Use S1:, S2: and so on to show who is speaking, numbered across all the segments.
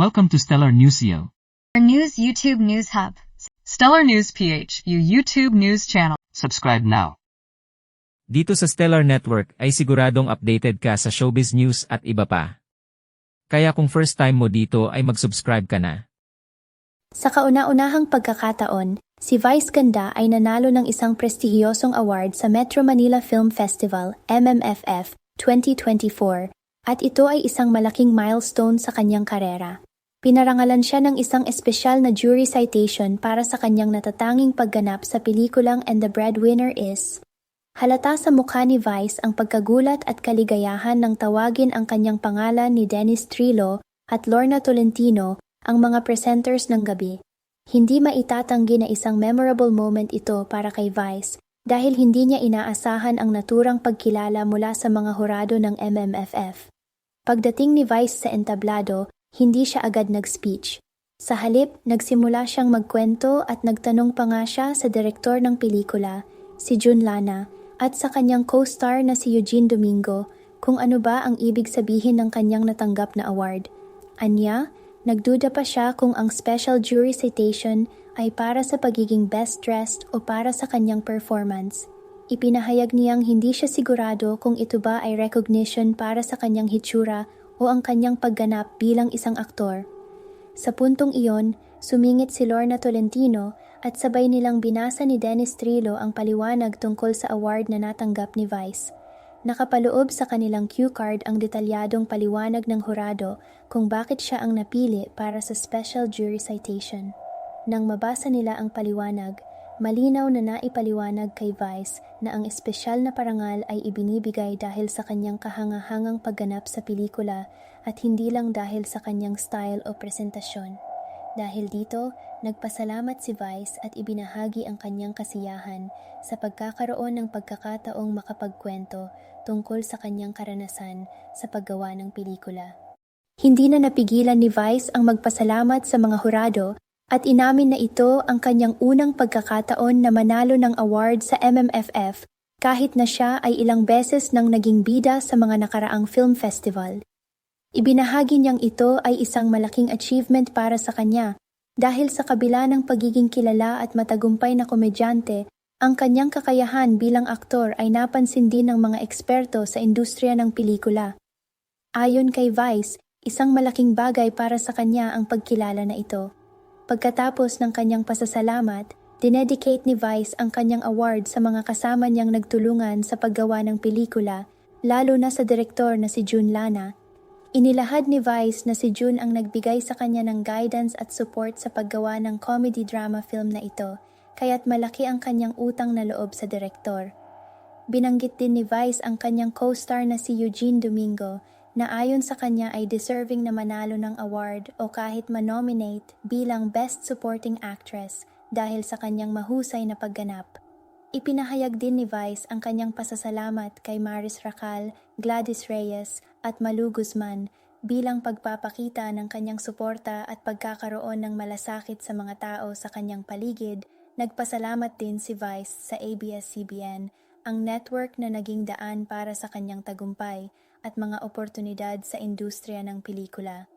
S1: Welcome to Stellar Newsio.
S2: Our news YouTube News Hub.
S3: Stellar News PH, YouTube news channel.
S1: Subscribe now.
S4: Dito sa Stellar Network ay siguradong updated ka sa showbiz news at iba pa. Kaya kung first time mo dito ay mag-subscribe ka na.
S5: Sa kauna-unahang pagkakataon, si Vice Ganda ay nanalo ng isang prestihiyosong award sa Metro Manila Film Festival, MMFF, 2024, at ito ay isang malaking milestone sa kanyang karera. Pinarangalan siya ng isang espesyal na jury citation para sa kanyang natatanging pagganap sa pelikulang And the Breadwinner Is. Halata sa mukha ni Vice ang pagkagulat at kaligayahan nang tawagin ang kanyang pangalan ni Dennis Trillo at Lorna Tolentino, ang mga presenters ng gabi. Hindi maitatanggi na isang memorable moment ito para kay Vice dahil hindi niya inaasahan ang naturang pagkilala mula sa mga hurado ng MMFF. Pagdating ni Vice sa entablado, hindi siya agad nag-speech. Sa halip, nagsimula siyang magkwento at nagtanong pa nga siya sa direktor ng pelikula, si Jun Lana, at sa kanyang co-star na si Eugene Domingo kung ano ba ang ibig sabihin ng kanyang natanggap na award. Anya, nagduda pa siya kung ang special jury citation ay para sa pagiging best dressed o para sa kanyang performance. Ipinahayag niyang hindi siya sigurado kung ito ba ay recognition para sa kanyang hitsura o ang kanyang pagganap bilang isang aktor. Sa puntong iyon, sumingit si Lorna Tolentino at sabay nilang binasa ni Dennis Trillo ang paliwanag tungkol sa award na natanggap ni Vice. Nakapaloob sa kanilang cue card ang detalyadong paliwanag ng hurado kung bakit siya ang napili para sa special jury citation. Nang mabasa nila ang paliwanag, malinaw na naipaliwanag kay Vice na ang espesyal na parangal ay ibinibigay dahil sa kanyang kahangahangang pagganap sa pelikula at hindi lang dahil sa kanyang style o presentasyon. Dahil dito, nagpasalamat si Vice at ibinahagi ang kanyang kasiyahan sa pagkakaroon ng pagkakataong makapagkwento tungkol sa kanyang karanasan sa paggawa ng pelikula. Hindi na napigilan ni Vice ang magpasalamat sa mga hurado at inamin na ito ang kanyang unang pagkakataon na manalo ng award sa MMFF kahit na siya ay ilang beses nang naging bida sa mga nakaraang film festival. Ibinahagi niyang ito ay isang malaking achievement para sa kanya dahil sa kabila ng pagiging kilala at matagumpay na komedyante, ang kanyang kakayahan bilang aktor ay napansin din ng mga eksperto sa industriya ng pelikula. Ayon kay Vice, isang malaking bagay para sa kanya ang pagkilala na ito. Pagkatapos ng kanyang pasasalamat, dinedicate ni Vice ang kanyang award sa mga kasama niyang nagtulungan sa paggawa ng pelikula, lalo na sa direktor na si Jun Lana. Inilahad ni Vice na si Jun ang nagbigay sa kanya ng guidance at support sa paggawa ng comedy-drama film na ito, kaya't malaki ang kanyang utang na loob sa direktor. Binanggit din ni Vice ang kanyang co-star na si Eugene Domingo, na ayon sa kanya ay deserving na manalo ng award o kahit manominate bilang Best Supporting Actress dahil sa kanyang mahusay na pagganap. Ipinahayag din ni Vice ang kanyang pasasalamat kay Maris Racal, Gladys Reyes at Malu Guzman bilang pagpapakita ng kanyang suporta at pagkakaroon ng malasakit sa mga tao sa kanyang paligid. Nagpasalamat din si Vice sa ABS-CBN, ang network na naging daan para sa kanyang tagumpay at mga oportunidad sa industriya ng pelikula.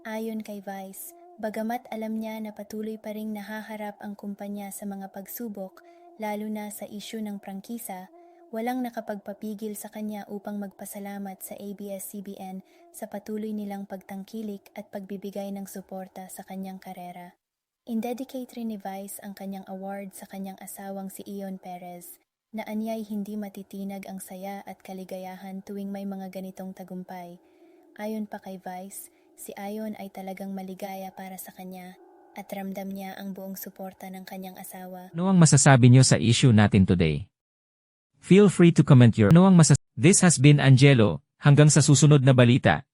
S5: Ayon kay Vice, bagamat alam niya na patuloy pa ring nahaharap ang kumpanya sa mga pagsubok, lalo na sa isyu ng prangkisa, walang nakapagpapigil sa kanya upang magpasalamat sa ABS-CBN sa patuloy nilang pagtangkilik at pagbibigay ng suporta sa kanyang karera. Indedicate rin ni Vice ang kanyang award sa kanyang asawang si Ion Perez, na anyay hindi matitinag ang saya at kaligayahan tuwing may mga ganitong tagumpay. Ayon pa kay Vice, si Ion ay talagang maligaya para sa kanya at ramdam niya ang buong suporta ng kanyang asawa.
S4: Ano ang masasabi niyo sa issue natin today? Feel free to comment your This has been Angelo, hanggang sa susunod na balita.